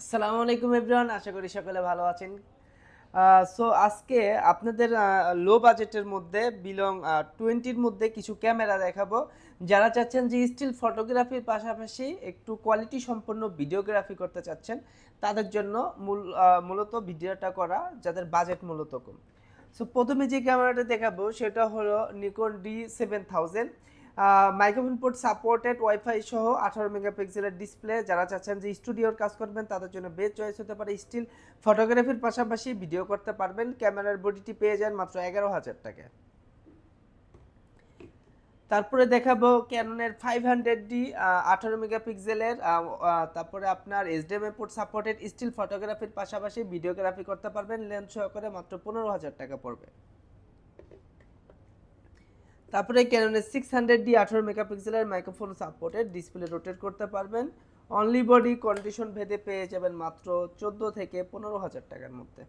আসসালামু আলাইকুম এভরিওয়ান, আশা করি সকলে ভালো আছেন। সো আজকে আপনাদের লো বাজেটের মধ্যে বিলং 20-র মধ্যে কিছু ক্যামেরা দেখাবো। যারা চাচ্ছেন যে স্টিল ফটোগ্রাফির পাশাপাশি একটু কোয়ালিটি সম্পন্ন ভিডিওগ্রাফি করতে চাচ্ছেন, তাদের জন্য মূলত ভিডিওটা করা, যাদের বাজেট মূলত কম। সো প্রথমে যে ক্যামেরাটা দেখাবো সেটা হলো Nikon D7000। Microphone port supported, wifi সহ 18 মেগাপিক্সেলের ডিসপ্লে। যারা চাচ্ছেন যে স্টুডিওর কাজ করবেন তাদের জন্য বেস্ট চয়েস হতে পারে। স্টিল ফটোগ্রাফির পাশাপাশি ভিডিও করতে পারবেন। ক্যামেরার বডিটি পেয়ে যান মাত্র 11,000 টাকায়। তারপরে দেখাবো ক্যাননের 500D 18 মেগাপিক্সেলের, তারপরে আপনার এইচডিএমআই পোর্ট সাপোর্টেড স্টিল ফটোগ্রাফির পাশাপাশি ভিডিওগ্রাফি করতে পারবেন। লেন্স সহকারে মাত্র 15,000 টাকা পড়বে। তারপরে ক্যাননের 600D 18 মেগাপিক্সেলের মাইক্রোফোন সাপোর্টেড, ডিসপ্লে রোটেট করতে পারবেন। অনলি বডি কন্ডিশন ভেদে পেয়ে যাবেন মাত্র 14 থেকে 15,000 টাকার মধ্যে।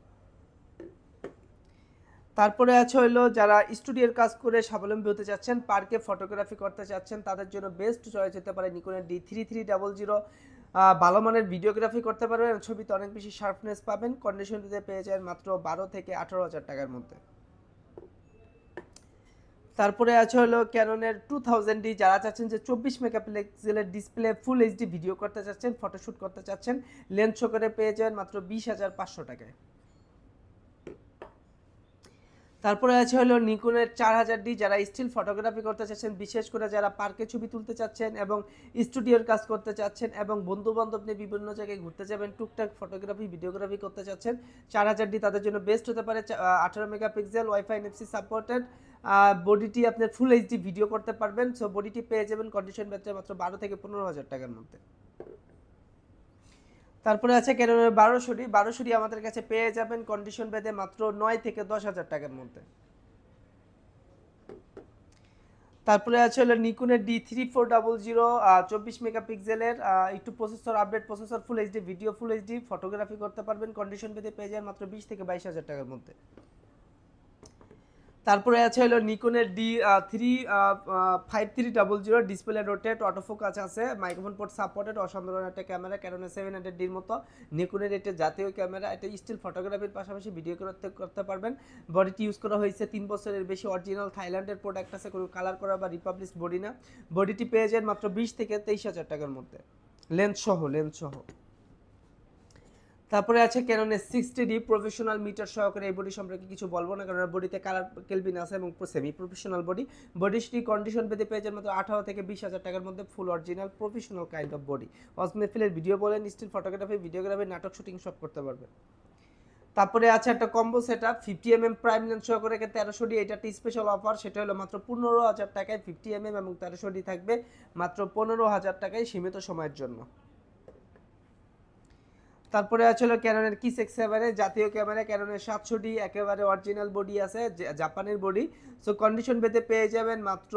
তারপরে আছে হইলো যারা স্টুডিওর কাজ করে স্বাবলম্বী হতে চাচ্ছেন, পার্কে ফটোগ্রাফি করতে চাচ্ছেন, তাদের জন্য বেস্ট চয়েস হতে পারে নিকনের D3300। ভালো মানের ভিডিওগ্রাফি করতে পারবেন, ছবিতে অনেক বেশি শার্পনেস পাবেন। কন্ডিশন ভেদে পেয়ে যাবেন মাত্র 12 থেকে 18,000 টাকার মধ্যে। তারপরে আছে হলো ক্যাননের 2000D। যারা চাচ্ছেন যে 24 মেগাপিক্সেলের ডিসপ্লে, ফুল এইচডি ভিডিও করতে চাচ্ছেন, ফটোশ্যুট করতে চাচ্ছেন, লেন্স সহকারে পেয়ে যাবেন মাত্র 20,500 টাকায়। তারপরে আছে হলো নিকনের 4000D। যারা স্টিল ফটোগ্রাফি করতে চাচ্ছেন, বিশেষ করে যারা পার্কে ছবি তুলতে চাচ্ছেন এবং স্টুডিওর কাজ করতে চাচ্ছেন এবং বন্ধু বান্ধব নিয়ে বিভিন্ন জায়গায় ঘুরতে যাবেন, টুকটাক ফটোগ্রাফি ভিডিওগ্রাফি করতে চাচ্ছেন, 4000D তাদের জন্য বেস্ট হতে পারে। 18 মেগাপিক্সেল, ওয়াইফাই এনএফসি সাপোর্টেড, বডিটি আপনার ফুল এইচডি ভিডিও করতে পারবেন। সো বডিটি পেয়ে যাবেন কন্ডিশন ব্যাটারি মাত্র 12 থেকে 15,000 টাকার মধ্যে। তারপরে আছে ক্যাননের 1200D আমাদের কাছে পেয়ে যাবেন কন্ডিশন ভেদে মাত্র 9 থেকে 10,000 টাকার মধ্যে। তারপরে আছে হলো নিকনের D3400, 24 মেগাপিক্সেলের, একটু processor update processor, full HD video, full HD photography করতে পারবেন। কন্ডিশন ভেদে পেয়ে যাবেন মাত্র 20 থেকে 22,000 টাকার মধ্যে। তারপরে আছে হলো নিকনের D5300, ডিসপ্লে রোটেট, অটোফোকাস আছে, মাইক্রোফোন পোর্ট সাপোর্টেড, অসাধারণ একটা ক্যামেরা। ক্যাননের 700Dর মতো নিকনের এটা জাতীয় ক্যামেরা। এটা স্টিল ফটোগ্রাফির পাশাপাশি ভিডিও করতে পারবেন। বডিটি ইউজ করা হয়েছে 3 বছরের বেশি, অরিজিনাল থাইল্যান্ডের প্রোডাক্ট আছে, কোনো কালার করা বা রিপাবলিশ বডি না। বডিটি পেয়ে যান মাত্র 20 থেকে 23,000 টাকার মধ্যে, লেন্স সহ। তারপরে আছে ক্যাননের 60D প্রফেশনাল মিটার সহকারে। এই বডি সম্পর্কে কিছু বলবো না, কারণ বডিতে কালার কেলভিন আছে এবং সেমি প্রফেশনাল বডি। বডিটি কন্ডিশন পেতে পেয়ে যান মাত্র 18 থেকে 20,000 টাকার মধ্যে, full original professional kind of body. অসমেফিলের ভিডিও বলেন, স্টিল ফটোগ্রাফি, ভিডিওগ্রাফি, নাটক শুটিং সব করতে পারবে। তারপরে আছে একটা combo setup 50mm prime lens সহকারে 1300D। এটা একটা স্পেশাল অফার, সেটা হলো মাত্র 15,000 টাকায় 50mm এবং 1300D থাকবে মাত্র 15,000 টাকায় সীমিত সময়ের জন্য। তারপরে আছে হলো ক্যাননের Ki-7 জাতীয় ক্যামেরা, ক্যাননের 700D একেবারে অরিজিনাল বডি আছে, জাপানের বডি। সো কন্ডিশন পেতে পেয়ে যাবেন মাত্র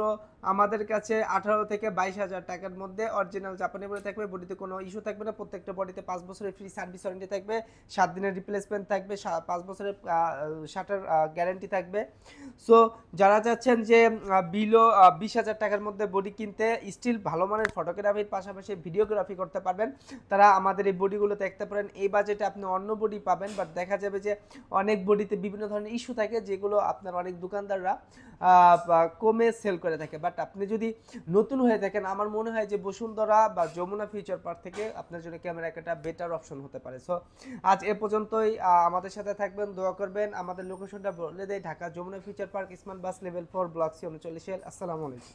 আমাদের কাছে 18 থেকে 22,000 টাকার মধ্যে। অরিজিনাল জাপানি বডি থাকবে, বডিতে কোনো ইস্যু থাকবে না। প্রত্যেকটা বডিতে 5 বছরের ফ্রি সার্ভিস ওয়ারেন্টি থাকবে, 7 দিনের রিপ্লেসমেন্ট থাকবে, 5 বছরের শাটার গ্যারান্টি থাকবে। সো যারা চাচ্ছেন যে বিলো 20,000 টাকার মধ্যে বডি কিনতে, স্টিল ভালো মানের ফটোগ্রাফির পাশাপাশি ভিডিওগ্রাফি করতে পারবেন, তারা আমাদের এই বডিগুলো দেখতে পারেন। এই বাজেটে আপনি অন্য বডি পাবেন, বাট দেখা যাবে যে অনেক বডিতে বিভিন্ন ধরনের ইস্যু থাকে, যেগুলো আপনার অনেক দোকানদাররা কমে সেল করে থাকে। বাট আপনি যদি নতুন হয়ে থাকেন, আমার মনে হয় যে বসুন্ধরা বা যমুনা ফিউচার পার্ক থেকে আপনার জন্য ক্যামেরা একটা বেটার অপশন হতে পারে। সো আজ এ পর্যন্তই। আমাদের সাথে থাকবেন, দোয়া করবেন। আমাদের লোকেশনটা বলে দেয়, Dhaka Jamuna future park, smart bus level 4, block C 39। আসসালামু আলাইকুম।